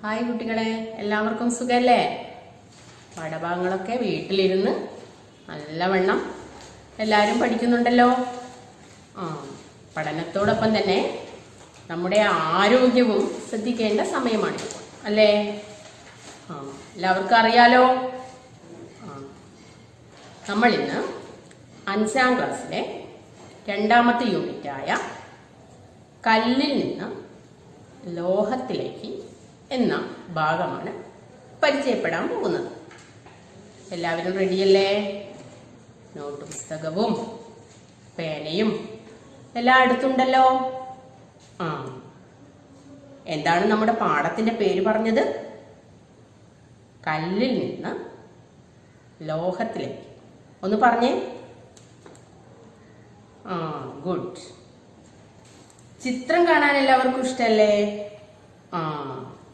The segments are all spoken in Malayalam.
ഹായ് കുട്ടികളെ, എല്ലാവർക്കും സുഖല്ലേ? പാഠഭാഗങ്ങളൊക്കെ വീട്ടിലിരുന്ന് നല്ലവണ്ണം എല്ലാവരും പഠിക്കുന്നുണ്ടല്ലോ. പഠനത്തോടൊപ്പം തന്നെ നമ്മുടെ ആരോഗ്യവും ശ്രദ്ധിക്കേണ്ട സമയമാണിപ്പോൾ അല്ലേ? എല്ലാവർക്കും അറിയാലോ. നമ്മളിന്ന് 5ാം ക്ലാസ്സിലെ 2ാമത്തെ യൂണിറ്റായ കല്ലിൽ നിന്ന് ലോഹത്തിലേക്ക് എന്ന ഭാഗമാണ് പരിചയപ്പെടാൻ പോകുന്നത്. എല്ലാവരും റെഡിയല്ലേ? നോട്ട് പുസ്തകവും പേനയും എല്ലാം അടുത്തുണ്ടല്ലോ. എന്താണ് നമ്മുടെ പാഠത്തിന്റെ പേര് പറഞ്ഞത്? കല്ലിൽ നിന്ന് ലോഹത്തിലേക്ക്. ഒന്ന് പറഞ്ഞേ. ഗുഡ്. ചിത്രം കാണാൻ എല്ലാവർക്കും ഇഷ്ടല്ലേ?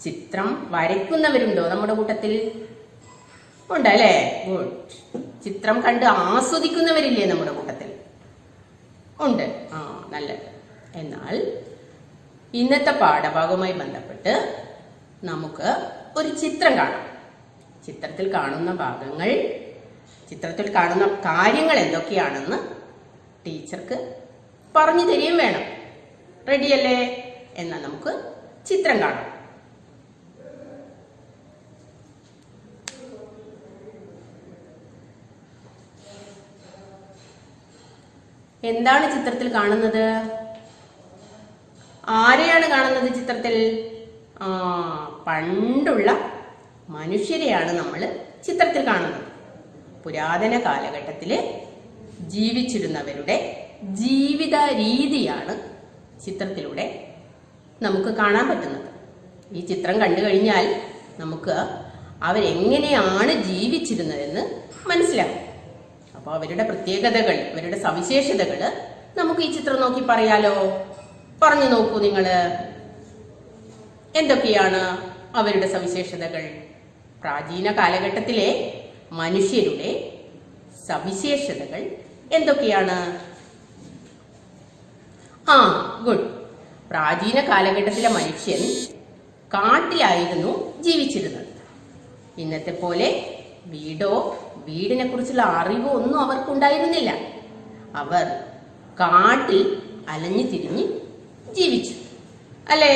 ചിത്രം വരയ്ക്കുന്നവരുണ്ടോ നമ്മുടെ കൂട്ടത്തിൽ? ഉണ്ടല്ലേ? ഗുഡ്. ചിത്രം കണ്ട് ആസ്വദിക്കുന്നവരില്ലേ നമ്മുടെ കൂട്ടത്തിൽ? ഉണ്ട്. നല്ലത്. എന്നാൽ ഇന്നത്തെ പാഠഭാഗവുമായി ബന്ധപ്പെട്ട് നമുക്ക് ഒരു ചിത്രം കാണാം. ചിത്രത്തിൽ കാണുന്ന ഭാഗങ്ങൾ, ചിത്രത്തിൽ കാണുന്ന കാര്യങ്ങൾ എന്തൊക്കെയാണെന്ന് ടീച്ചർക്ക് പറഞ്ഞു തരികയും വേണം. റെഡിയല്ലേ? എന്നാൽ നമുക്ക് ചിത്രം കാണാം. എന്താണ് ചിത്രത്തിൽ കാണുന്നത്? ആരെയാണ് കാണുന്നത് ചിത്രത്തിൽ? പണ്ടുള്ള മനുഷ്യരെയാണ് നമ്മൾ ചിത്രത്തിൽ കാണുന്നത്. പുരാതന കാലഘട്ടത്തില് ജീവിച്ചിരുന്നവരുടെ ജീവിത രീതിയാണ് ചിത്രത്തിലൂടെ നമുക്ക് കാണാൻ പറ്റുന്നത്. ഈ ചിത്രം കണ്ടു കഴിഞ്ഞാൽ നമുക്ക് അവരെങ്ങനെയാണ് ജീവിച്ചിരുന്നതെന്ന് മനസ്സിലാവും. അപ്പോൾ അവരുടെ പ്രത്യേകതകൾ, അവരുടെ സവിശേഷതകൾ നമുക്ക് ഈ ചിത്രം നോക്കി പറയാലോ. പറഞ്ഞു നോക്കൂ നിങ്ങള്. എന്തൊക്കെയാണ് അവരുടെ സവിശേഷതകൾ? പ്രാചീന കാലഘട്ടത്തിലെ മനുഷ്യരുടെ സവിശേഷതകൾ എന്തൊക്കെയാണ്? ഗുഡ്. പ്രാചീന കാലഘട്ടത്തിലെ മനുഷ്യൻ കാട്ടിലായിരുന്നു ജീവിച്ചിരുന്നത്. ഇന്നത്തെ പോലെ വീടിനെ കുറിച്ചുള്ള അറിവോ ഒന്നും അവർക്കുണ്ടായിരുന്നില്ല. അവർ കാട്ടിൽ അലഞ്ഞു തിരിഞ്ഞ് ജീവിച്ചു അല്ലേ?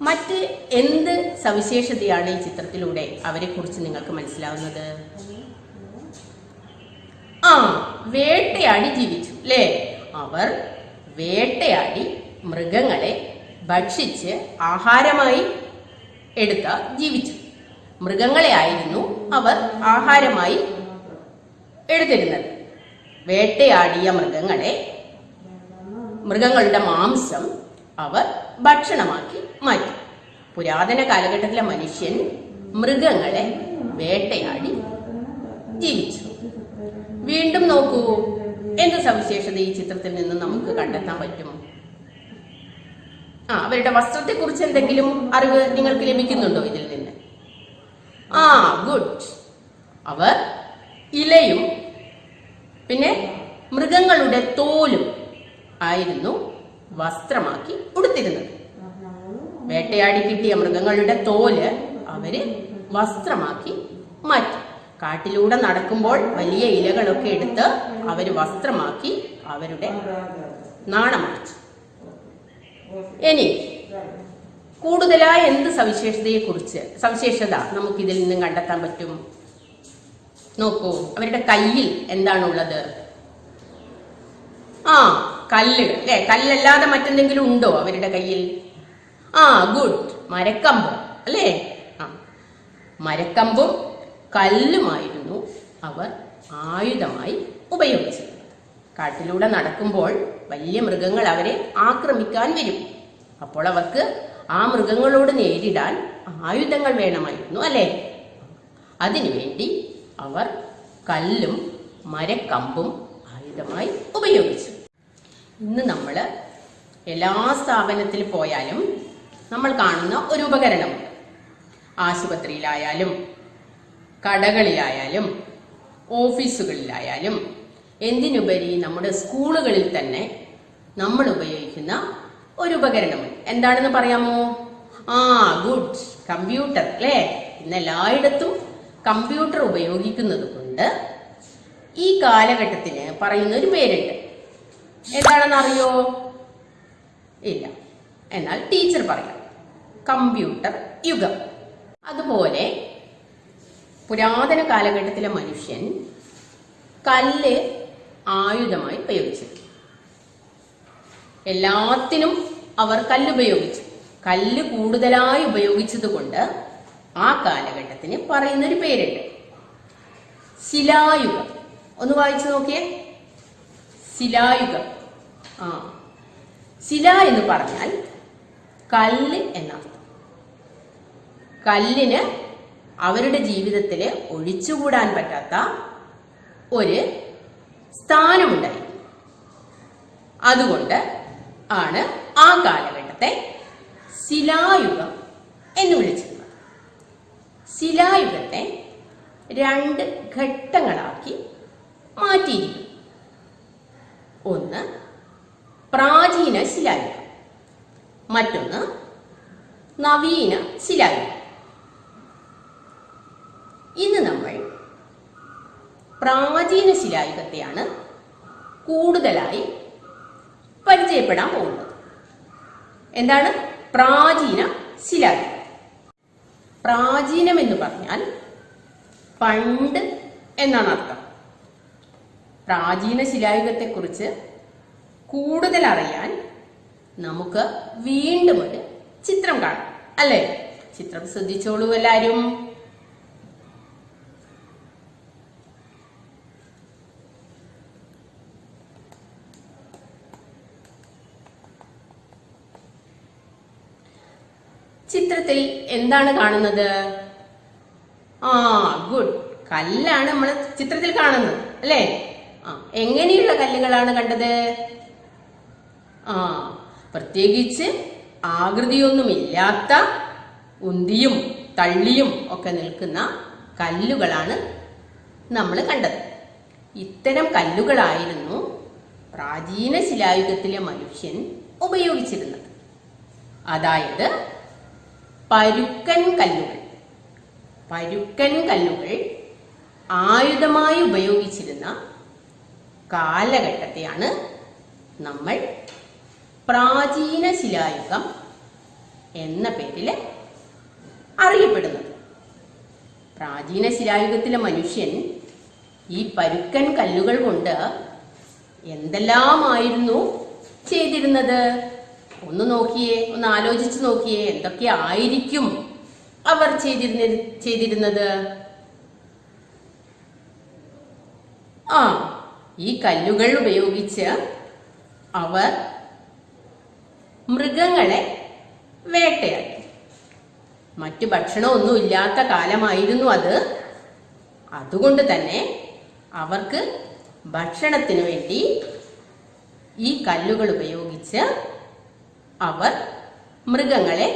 മറ്റ് എന്ത് സവിശേഷതയാണ് ഈ ചിത്രത്തിലൂടെ അവരെ കുറിച്ച് നിങ്ങൾക്ക് മനസ്സിലാവുന്നത്? വേട്ടയാടി ജീവിച്ചു അല്ലേ? അവർ വേട്ടയാടി മൃഗങ്ങളെ ഭക്ഷിച്ച് ആഹാരമായി എടുത്ത് ജീവിച്ചു. മൃഗങ്ങളെ ആയിരുന്നു അവർ ആഹാരമായി എടുത്തിരുന്നത്. വേട്ടയാടിയ മൃഗങ്ങളുടെ മാംസം അവർ ഭക്ഷണമാക്കി മാറ്റി. പുരാതന കാലഘട്ടത്തിലെ മനുഷ്യൻ മൃഗങ്ങളെ വേട്ടയാടി ജീവിച്ചു. വീണ്ടും നോക്കൂ, എന്ത് സവിശേഷത ഈ ചിത്രത്തിൽ നിന്ന് നമുക്ക് കണ്ടെത്താൻ പറ്റും? അവരുടെ വസ്ത്രത്തെ കുറിച്ച് എന്തെങ്കിലും അറിവ് നിങ്ങൾക്ക് ലഭിക്കുന്നുണ്ടോ ഇതിൽ നിന്ന്? ഗുഡ്. അവർ ഇലയും പിന്നെ മൃഗങ്ങളുടെ തോലും ആയിരുന്നു വസ്ത്രമാക്കി ഉടുത്തിരുന്നത്. വേട്ടയാടി കിട്ടിയ മൃഗങ്ങളുടെ തോല് അവര് വസ്ത്രമാക്കി മാറ്റി. കാട്ടിലൂടെ നടക്കുമ്പോൾ വലിയ ഇലകളൊക്കെ എടുത്ത് അവര് വസ്ത്രമാക്കി അവരുടെ നാണമടിച്ചു. ഇനി കൂടുതലായ എന്ത് സവിശേഷത നമുക്ക് ഇതിൽ നിന്നും കണ്ടെത്താൻ പറ്റും? നോക്കൂ, അവരുടെ കയ്യിൽ എന്താണുള്ളത്? കല്ലുകൾ അല്ലെ? കല്ലല്ലാതെ മറ്റെന്തെങ്കിലും ഉണ്ടോ അവരുടെ കയ്യിൽ? ഗുഡ്. മരക്കമ്പ് അല്ലേ? മരക്കമ്പും കല്ലുമായിരുന്നു അവർ ആയുധമായി ഉപയോഗിച്ചത്. കാട്ടിലൂടെ നടക്കുമ്പോൾ വലിയ മൃഗങ്ങൾ അവരെ ആക്രമിക്കാൻ വരും. അപ്പോൾ അവർക്ക് ആ മൃഗങ്ങളോട് നേരിടാൻ ആയുധങ്ങൾ വേണമായിരുന്നു അല്ലേ? അതിനുവേണ്ടി അവർ കല്ലും മരക്കമ്പും ആയുധമായി ഉപയോഗിച്ചു. ഇന്ന് നമ്മൾ എല്ലാ സ്ഥാപനത്തിൽ പോയാലും നമ്മൾ കാണുന്ന ഒരു ഉപകരണമുണ്ട്. ആശുപത്രിയിലായാലും കടകളിലായാലും ഓഫീസുകളിലായാലും എന്തിനുപരി നമ്മുടെ സ്കൂളുകളിൽ തന്നെ നമ്മൾ ഉപയോഗിക്കുന്ന ഒരു ഉപകരണമുണ്ട്. എന്താണെന്ന് പറയാമോ? ഗുഡ്, കമ്പ്യൂട്ടർ അല്ലേ? ഇന്ന് എല്ലായിടത്തും കമ്പ്യൂട്ടർ ഉപയോഗിക്കുന്നത് കൊണ്ട് ഈ കാലഘട്ടത്തിന് പറയുന്ന ഒരു പേരുണ്ട്. എന്താണെന്ന് അറിയോ? ഇല്ല. എന്നാൽ ടീച്ചർ പറയാം. കമ്പ്യൂട്ടർ യുഗം. അതുപോലെ പുരാതന കാലഘട്ടത്തിലെ മനുഷ്യൻ കല്ല് ആയുധമായി ഉപയോഗിച്ചു. എല്ലാത്തിനും അവർ കല്ലുപയോഗിച്ചു. കല്ല് കൂടുതലായി ഉപയോഗിച്ചത് കൊണ്ട് ആ കാലഘട്ടത്തിന് പറയുന്നൊരു പേരുണ്ട്, ശിലായുഗം. ഒന്ന് വായിച്ചു നോക്കിയേ. ശിലായുഗം. ശില എന്ന് പറഞ്ഞാൽ കല്ല് എന്നർത്ഥം. കല്ലിന് അവരുടെ ജീവിതത്തില് ഒഴിച്ചുകൂടാൻ പറ്റാത്ത ഒരു സ്ഥാനമുണ്ടായി. അതുകൊണ്ട് ആണ് ആ കാലഘട്ടത്തെ ശിലായുഗം എന്ന് വിളിച്ചിരുന്നത്. ശിലായുഗത്തെ 2 ഘട്ടങ്ങളാക്കി മാറ്റിയിരിക്കുന്നു. ഒന്ന് പ്രാചീന ശിലായുഗം, മറ്റൊന്ന് നവീന ശിലായുഗം. ഇന്ന് നമ്മൾ പ്രാചീന ശിലായുഗത്തെയാണ് കൂടുതലായി പരിചയപ്പെടാൻ പോകുന്നത്. എന്താണ് പ്രാചീന ശിലായുഗം? പ്രാചീനം എന്ന് പറഞ്ഞാൽ പണ്ട് എന്നാണ് അർത്ഥം. പ്രാചീന ശിലായുഗത്തെ കുറിച്ച് കൂടുതൽ അറിയാൻ നമുക്ക് വീണ്ടും ഒരു ചിത്രം കാണാം, അല്ലേ? ചിത്രം ശ്രദ്ധിച്ചോളൂ എല്ലാരും. ചിത്രത്തിൽ എന്താണ് കാണുന്നത്? ഗുഡ്, കല്ലാണ് നമ്മൾ ചിത്രത്തിൽ കാണുന്നത്, അല്ലേ? എങ്ങനെയുള്ള കല്ലുകളാണ് കണ്ടത്? പ്രത്യേകിച്ച് ആകൃതിയൊന്നുമില്ലാത്ത, ഉന്തിയും തള്ളിയും ഒക്കെ നിൽക്കുന്ന കല്ലുകളാണ് നമ്മൾ കണ്ടത്. ഇത്തരം കല്ലുകളായിരുന്നു പ്രാചീന ശിലായുഗത്തിലെ മനുഷ്യൻ ഉപയോഗിച്ചിരുന്നത്. അതായത് പരുക്കൻ കല്ലുകൾ. പരുക്കൻ കല്ലുകൾ ആയുധമായി ഉപയോഗിച്ചിരുന്ന കാലഘട്ടത്തെയാണ് നമ്മൾ പ്രാചീന ശിലായുഗം എന്ന പേരിൽ അറിയപ്പെടുന്നത്. പ്രാചീന ശിലായുഗത്തിലെ മനുഷ്യൻ ഈ പരുക്കൻ കല്ലുകൾ കൊണ്ട് എന്തെല്ലാമായിരുന്നു ചെയ്തിരുന്നത്? ഒന്ന് നോക്കിയേ, ഒന്ന് ആലോചിച്ച് നോക്കിയേ. എന്തൊക്കെ ആയിരിക്കും അവർ ചെയ്തിരുന്നത്? ഈ കല്ലുകൾ ഉപയോഗിച്ച് അവർ മൃഗങ്ങളെ വേട്ടയാടി. മറ്റു ഭക്ഷണമൊന്നും ഇല്ലാത്ത കാലമായിരുന്നു അത്. അതുകൊണ്ട് തന്നെ അവർക്ക് ഭക്ഷണത്തിനു വേണ്ടി ഈ കല്ലുകൾ ഉപയോഗിച്ച് അവർ മൃഗങ്ങളെ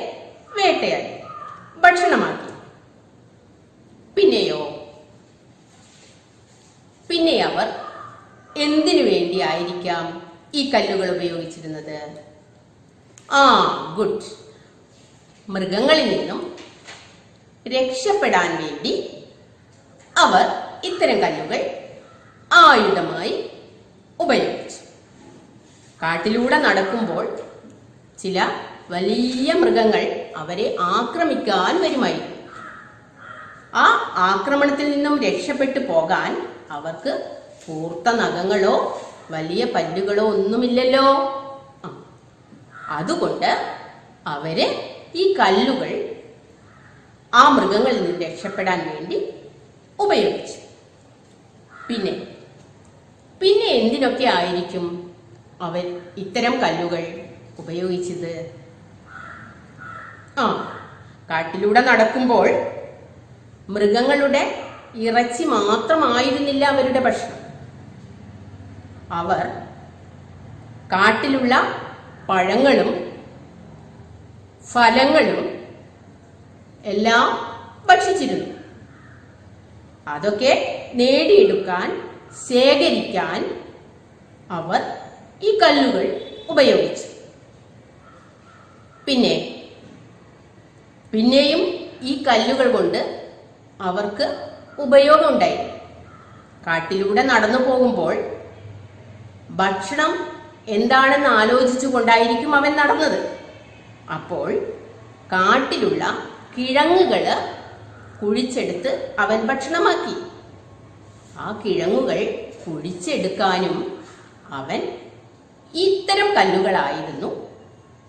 വേട്ടയാടി ഭക്ഷണമാക്കി. പിന്നെ അവർ എന്തിനു വേണ്ടിയായിരിക്കാം ഈ കല്ലുകൾ ഉപയോഗിച്ചിരുന്നത്? ഗുഡ്, മൃഗങ്ങളിൽ നിന്നും രക്ഷപ്പെടാൻ വേണ്ടി അവർ ഇത്തരം കല്ലുകൾ ആയുധമായി ഉപയോഗിച്ചു. കാട്ടിലൂടെ നടക്കുമ്പോൾ ചില വലിയ മൃഗങ്ങൾ അവരെ ആക്രമിക്കാൻ വരുമായിരുന്നു. ആ ആക്രമണത്തിൽ നിന്നും രക്ഷപ്പെട്ടു പോകാൻ അവർക്ക് കൂർത്ത നഖങ്ങളോ വലിയ പല്ലുകളോ ഒന്നുമില്ലല്ലോ. അതുകൊണ്ട് അവര് ഈ കല്ലുകൾ ആ മൃഗങ്ങളിൽ നിന്ന് രക്ഷപ്പെടാൻ വേണ്ടി ഉപയോഗിച്ചു. പിന്നെ എന്തിനൊക്കെ ആയിരിക്കും അവർ ഇത്തരം കല്ലുകൾ ഉപയോഗിച്ചത്? കാട്ടിലൂടെ നടക്കുമ്പോൾ മൃഗങ്ങളുടെ ഇറച്ചി മാത്രമായിരുന്നില്ല അവരുടെ ഭക്ഷണം. അവർ കാട്ടിലുള്ള പഴങ്ങളും ഫലങ്ങളും എല്ലാം ഭക്ഷിച്ചിരുന്നു. അതൊക്കെ നേടിയെടുക്കാൻ, ശേഖരിക്കാൻ അവർ ഈ കല്ലുകൾ ഉപയോഗിച്ചു. പിന്നെ പിന്നെയും ഈ കല്ലുകൾ കൊണ്ട് അവർക്ക് ഉപയോഗമുണ്ടായി. കാട്ടിലൂടെ നടന്നു പോകുമ്പോൾ ഭക്ഷണം എന്താണെന്ന് ആലോചിച്ചു കൊണ്ടായിരിക്കും അവൻ നടന്നത്. അപ്പോൾ കാട്ടിലുള്ള കിഴങ്ങുകള് കുഴിച്ചെടുത്ത് അവൻ ഭക്ഷണമാക്കി. ആ കിഴങ്ങുകൾ കുഴിച്ചെടുക്കാനും അവൻ ഇത്തരം കല്ലുകളായിരുന്നു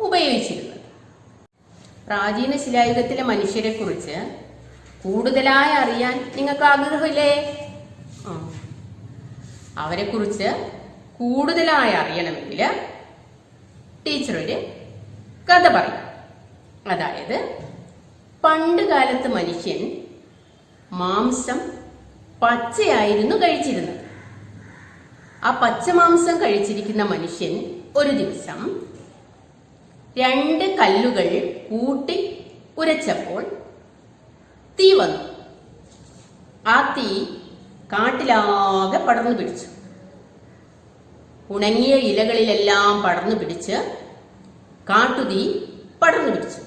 ഉപയോഗിച്ചിരുന്നത്. പ്രാചീന ശിലായുഗത്തിലെ മനുഷ്യരെ കുറിച്ച് കൂടുതലായി അറിയാൻ നിങ്ങൾക്ക് ആഗ്രഹമില്ലേ? അവരെ കുറിച്ച് കൂടുതലായി അറിയണമെങ്കിൽ ടീച്ചർ ഒരു കഥ പറയും. അതായത് പണ്ട് കാലത്ത് മനുഷ്യൻ മാംസം പച്ചയായിരുന്നു കഴിച്ചിരുന്നത്. ആ പച്ചമാംസം കഴിച്ചിരിക്കുന്ന മനുഷ്യൻ ഒരു ദിവസം 2 കല്ലുകൾ കൂട്ടി ഉരച്ചപ്പോൾ തീ വന്നു. ആ തീ കാട്ടിലാകെ പടർന്നു പിടിച്ചു. ഉണങ്ങിയ ഇലകളിലെല്ലാം പടർന്നു പിടിച്ച് കാട്ടുതീ പടർന്നു പിടിച്ചു.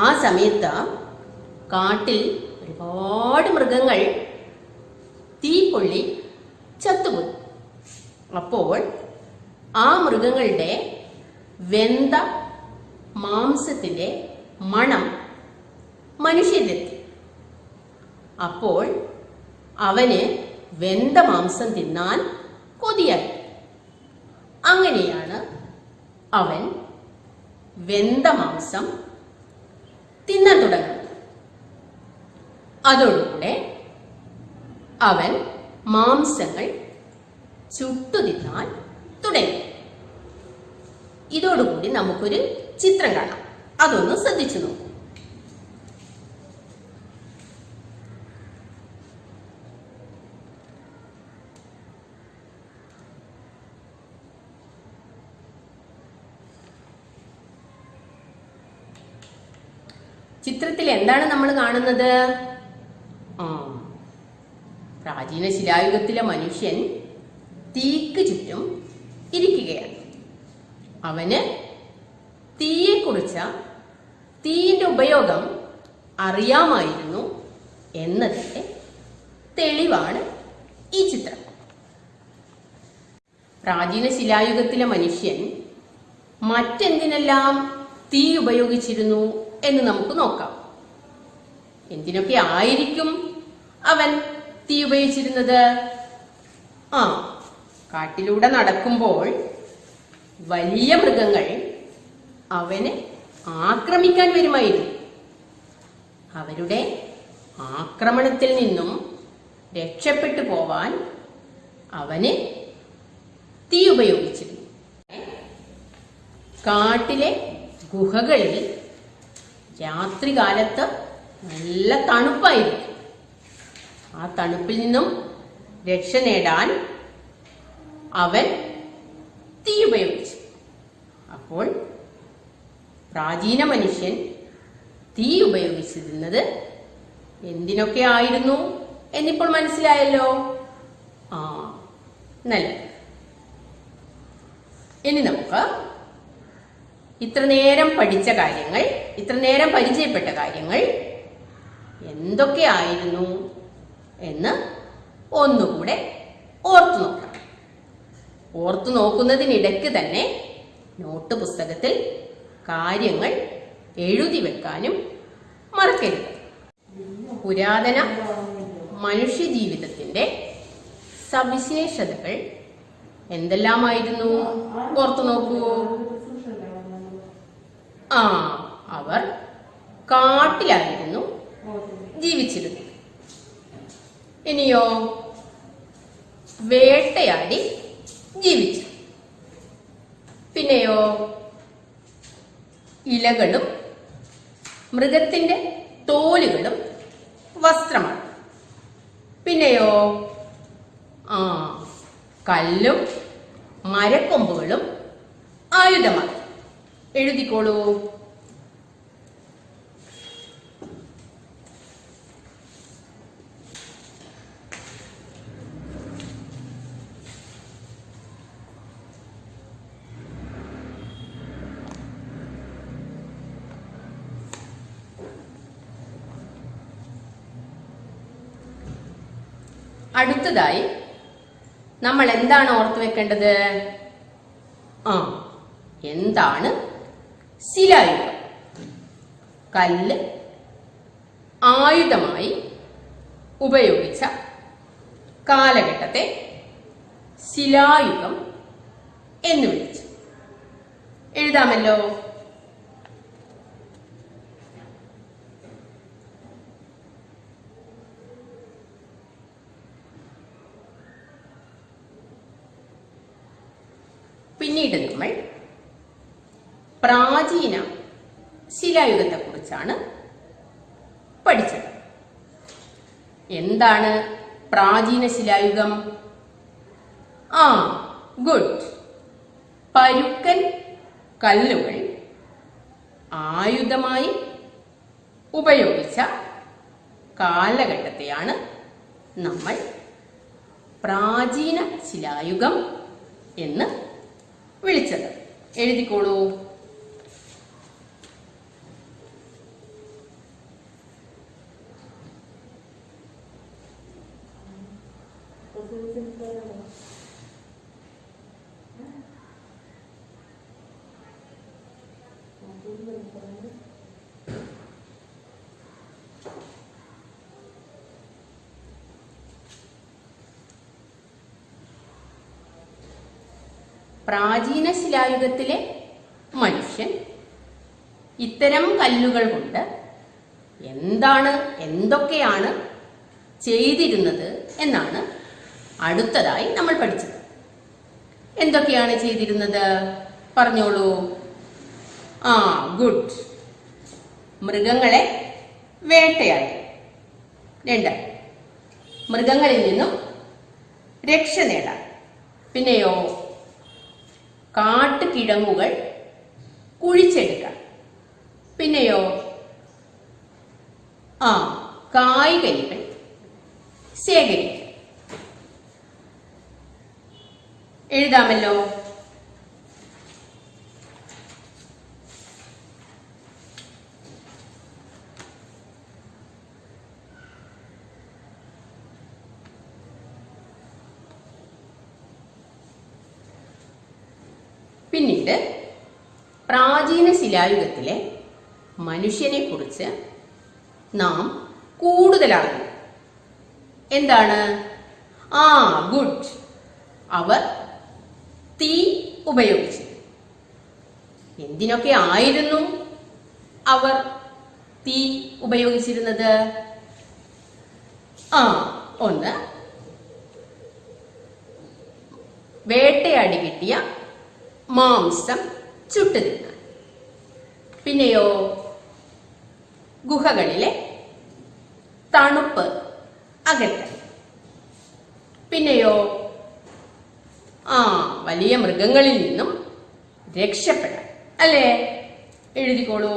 ആ സമയത്ത് കാട്ടിൽ ഒരുപാട് മൃഗങ്ങൾ തീ പൊള്ളി ചത്തുപോയി. അപ്പോൾ ആ മൃഗങ്ങളുടെ വെന്ത മാംസത്തിന്റെ മണം മനുഷ്യരിലെത്തി. അപ്പോൾ അവന് വെന്ത മാംസം തിന്നാൻ കൊതിയായി. അങ്ങനെയാണ് അവൻ വെന്ത മാംസം തിന്നാൻ തുടങ്ങുന്നത്. അതോടുകൂടെ അവൻ മാംസങ്ങൾ ചുട്ടു തിന്നാൻ തുടങ്ങി. ഇതോടുകൂടി നമുക്കൊരു ചിത്രം കാണാം. അതൊന്ന് ശ്രദ്ധിച്ചു നോക്കൂ. ചിത്രത്തിൽ എന്താണ് നമ്മൾ കാണുന്നത്? പ്രാചീന ശിലായുഗത്തിലെ മനുഷ്യൻ തീക്ക് ചുറ്റും ഇരിക്കുകയാണ്. അവന് തീയെക്കുറിച്ച തീയിന്റെ ഉപയോഗം അറിയാമായിരുന്നു എന്നതിന്റെ തെളിവാണ് ഈ ചിത്രം. പ്രാചീന ശിലായുഗത്തിലെ മനുഷ്യൻ മറ്റെന്തിനെല്ലാം തീ ഉപയോഗിച്ചിരുന്നു എന്ന് നമുക്ക് നോക്കാം. എന്തിനൊക്കെ ആയിരിക്കും അവൻ തീ ഉപയോഗിച്ചിരുന്നത്? കാട്ടിലൂടെ നടക്കുമ്പോൾ വലിയ മൃഗങ്ങൾ അവനെ ആക്രമിക്കാൻ വരുമായിരുന്നു. അവരുടെ ആക്രമണത്തിൽ നിന്നും രക്ഷപ്പെട്ടു പോവാൻ അവന് തീ ഉപയോഗിച്ചിരുന്നു. കാട്ടിലെ ഗുഹകളിൽ രാത്രികാലത്ത് നല്ല തണുപ്പായിരിക്കും. ആ തണുപ്പിൽ നിന്നും രക്ഷ നേടാൻ അവൻ തീ ഉപയോഗിച്ചു. അപ്പോൾ പ്രാചീന മനുഷ്യൻ തീ ഉപയോഗിച്ചിരുന്നത് എന്തിനൊക്കെ ആയിരുന്നു എന്നിപ്പോൾ മനസ്സിലായല്ലോ. നല്ല. ഇനി നമുക്ക് ഇത്ര നേരം പഠിച്ച കാര്യങ്ങൾ, ഇത്ര നേരം പരിചയപ്പെട്ട കാര്യങ്ങൾ എന്തൊക്കെയായിരുന്നു എന്ന് ഒന്നുകൂടെ ഓർത്തു നോക്കാം. ഓർത്തു നോക്കുന്നതിനിടയ്ക്ക് തന്നെ നോട്ട് പുസ്തകത്തിൽ കാര്യങ്ങൾ എഴുതി വെക്കാനും മറക്കരുത്. പുരാതന മനുഷ്യ ജീവിതത്തിന്റെ സവിശേഷതകൾ എന്തെല്ലാമായിരുന്നു? ഓർത്തു നോക്കൂ. അവർ കാട്ടിലായിരുന്നു ജീവിച്ചിരുന്നത്. ഇനിയോ വേട്ടയാടി ജീവിച്ചു. പിന്നെയോ ഇലകളും മൃഗത്തിന്റെ തോലുകളും വസ്ത്രമാണ്. പിന്നെയോ കല്ലും മരക്കൊമ്പുകളും ആയുധമാണ്. എഴുതിക്കോളൂ. അടുത്തതായി നമ്മൾ എന്താണ് ഓർത്തു വെക്കേണ്ടത്? എന്താണ് ശിലായുഗം? കല്ല് ആയുധമായി ഉപയോഗിച്ച കാലഘട്ടത്തെ ശിലായുഗം എന്ന് വിളിച്ചു. എഴുതാമല്ലോ. പിന്നീട് നമ്മൾ പ്രാചീന ശിലായുഗത്തെ കുറിച്ചാണ് പഠിച്ചത്. എന്താണ് പ്രാചീന ശിലായുഗം? ഗുഡ്. പരുക്കൻ കല്ലുകൾ ആയുധമായി ഉപയോഗിച്ച കാലഘട്ടത്തെയാണ് നമ്മൾ പ്രാചീന ശിലായുഗം എന്ന് വിളിച്ചത്. എഴുതിക്കോളൂ. പ്രാചീന ശിലായുഗത്തിലെ മനുഷ്യൻ ഇത്തരം കല്ലുകൾ കൊണ്ട് എന്തൊക്കെയാണ് ചെയ്തിരുന്നത് എന്നാണ് അടുത്തതായി നമ്മൾ പഠിച്ചത്. എന്തൊക്കെയാണ് ചെയ്തിരുന്നത്? പറഞ്ഞോളൂ. ഗുഡ്. മൃഗങ്ങളെ വേട്ടയാടി. 2, മൃഗങ്ങളിൽ നിന്നും രക്ഷ നേടാൻ. പിന്നെയോ കാട്ടുകിഴങ്ങുകൾ കുഴിച്ചെടുക്കാൻ. പിന്നെയോ കായ്കനികൾ ശേഖരിക്കാൻ. എഴുതാമല്ലോ. പിന്നീട് പ്രാചീന ശിലായുഗത്തിലെ മനുഷ്യനെ കുറിച്ച് നാം കൂടുതലറിഞ്ഞു. എന്താണ്? ഗുഡ്. അവർ തീ ഉപയോഗിച്ചു. എന്തിനൊക്കെ ആയിരുന്നു അവർ തീ ഉപയോഗിച്ചിരുന്നത്? 1, വേട്ടയാടി കിട്ടിയ മാംസം ചുട്ടുതിന്നാൻ. പിന്നെയോ ഗുഹകളിലെ തണുപ്പ് അകറ്റാൻ. പിന്നെയോ വലിയ മൃഗങ്ങളിൽ നിന്നും രക്ഷപ്പെടാൻ. അല്ലേ? എഴുതിക്കോളൂ.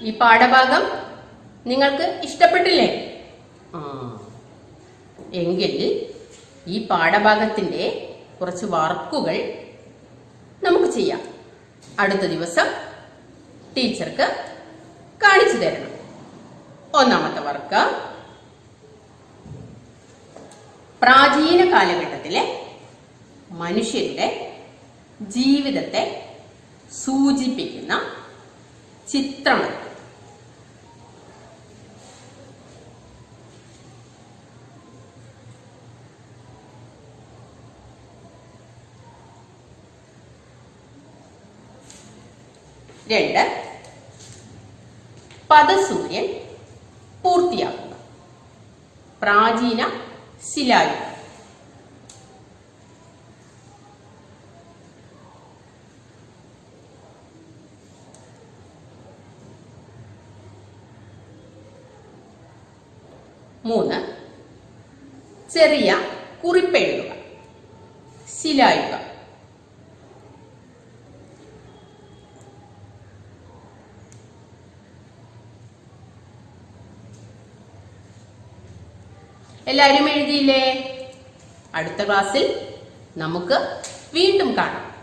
ഈ പാഠഭാഗം നിങ്ങൾക്ക് ഇഷ്ടപ്പെട്ടില്ലേ? എങ്കിൽ ഈ പാഠഭാഗത്തിന്റെ കുറച്ച് വർക്കുകൾ നമുക്ക് ചെയ്യാം. അടുത്ത ദിവസം ടീച്ചർക്ക് കാണിച്ചു തരണം. ഒന്നാമത്തെ വർക്ക്, പ്രാചീന കാലഘട്ടത്തിലെ മനുഷ്യരുടെ ജീവിതത്തെ സൂചിപ്പിക്കുന്ന ചിത്രങ്ങൾ. രണ്ട്, പദസൂര്യൻ പൂർത്തിയാക്കുക. പ്രാചീന ശിലായുഗം. മൂന്ന്, ചെറിയ കുറിപ്പെഴുതുക. ശിലായുഗം. എല്ലാവരും എഴുതിയില്ലേ? അടുത്ത ക്ലാസ്സിൽ നമുക്ക് വീണ്ടും കാണാം.